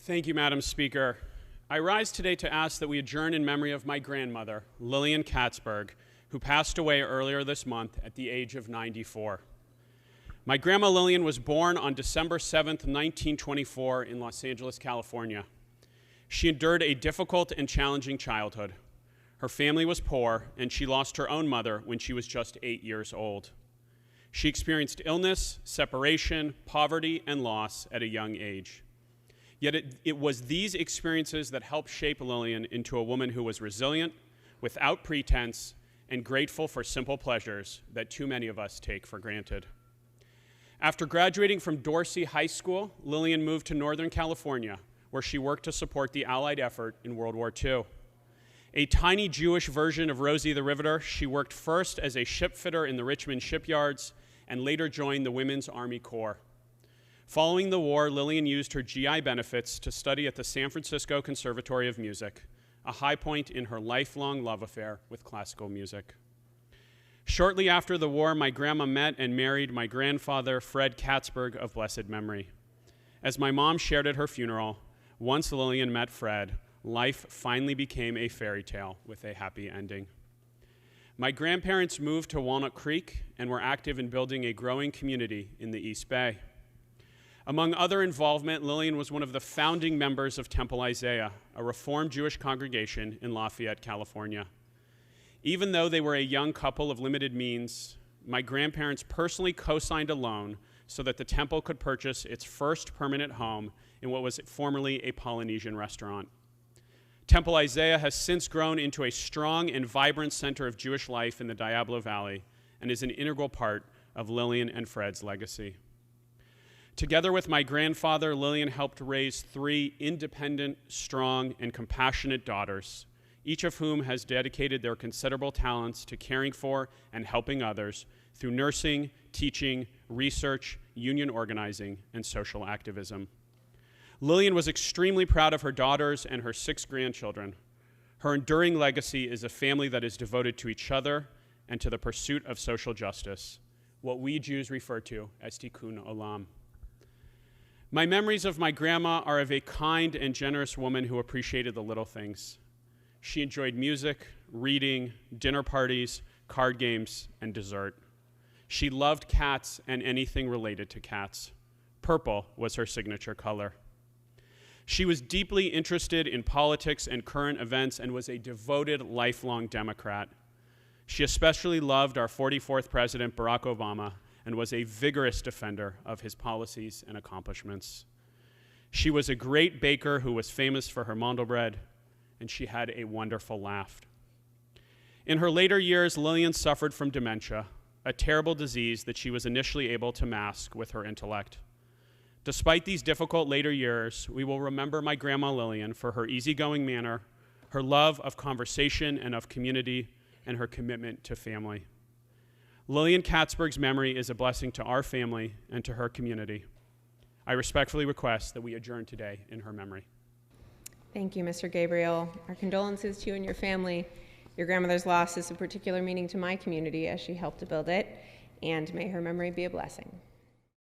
Thank you, Madam Speaker. I rise today to ask that we adjourn in memory of my grandmother, Lillian Katzberg, who passed away earlier this month at the age of 94. My grandma Lillian was born on December 7th, 1924 in Los Angeles, California. She endured a difficult and challenging childhood. Her family was poor, and she lost her own mother when she was just 8 years old. She experienced illness, separation, poverty, and loss at a young age. Yet it was these experiences that helped shape Lillian into a woman who was resilient, without pretense, and grateful for simple pleasures that too many of us take for granted. After graduating from Dorsey High School, Lillian moved to Northern California, where she worked to support the Allied effort in World War II. A tiny Jewish version of Rosie the Riveter, she worked first as a shipfitter in the Richmond shipyards and later joined the Women's Army Corps. Following the war, Lillian used her GI benefits to study at the San Francisco Conservatory of Music, a high point in her lifelong love affair with classical music. Shortly after the war, my grandma met and married my grandfather, Fred Katzberg of blessed memory. As my mom shared at her funeral, once Lillian met Fred, life finally became a fairy tale with a happy ending. My grandparents moved to Walnut Creek and were active in building a growing community in the East Bay. Among other involvement, Lillian was one of the founding members of Temple Isaiah, a Reformed Jewish congregation in Lafayette, California. Even though they were a young couple of limited means, my grandparents personally co-signed a loan so that the temple could purchase its first permanent home in what was formerly a Polynesian restaurant. Temple Isaiah has since grown into a strong and vibrant center of Jewish life in the Diablo Valley and is an integral part of Lillian and Fred's legacy. Together with my grandfather, Lillian helped raise 3 independent, strong, and compassionate daughters, each of whom has dedicated their considerable talents to caring for and helping others through nursing, teaching, research, union organizing, and social activism. Lillian was extremely proud of her daughters and her 6 grandchildren. Her enduring legacy is a family that is devoted to each other and to the pursuit of social justice, what we Jews refer to as tikkun olam. My memories of my grandma are of a kind and generous woman who appreciated the little things. She enjoyed music, reading, dinner parties, card games, and dessert. She loved cats and anything related to cats. Purple was her signature color. She was deeply interested in politics and current events and was a devoted, lifelong Democrat. She especially loved our 44th President, Barack Obama, and was a vigorous defender of his policies and accomplishments. She was a great baker who was famous for her mandelbread, and she had a wonderful laugh. In her later years, Lillian suffered from dementia, a terrible disease that she was initially able to mask with her intellect. Despite these difficult later years, we will remember my grandma Lillian for her easygoing manner, her love of conversation and of community, and her commitment to family. Lillian Katzberg's memory is a blessing to our family and to her community. I respectfully request that we adjourn today in her memory. Thank you, Mr. Gabriel. Our condolences to you and your family. Your grandmother's loss is of particular meaning to my community as she helped to build it, and may her memory be a blessing.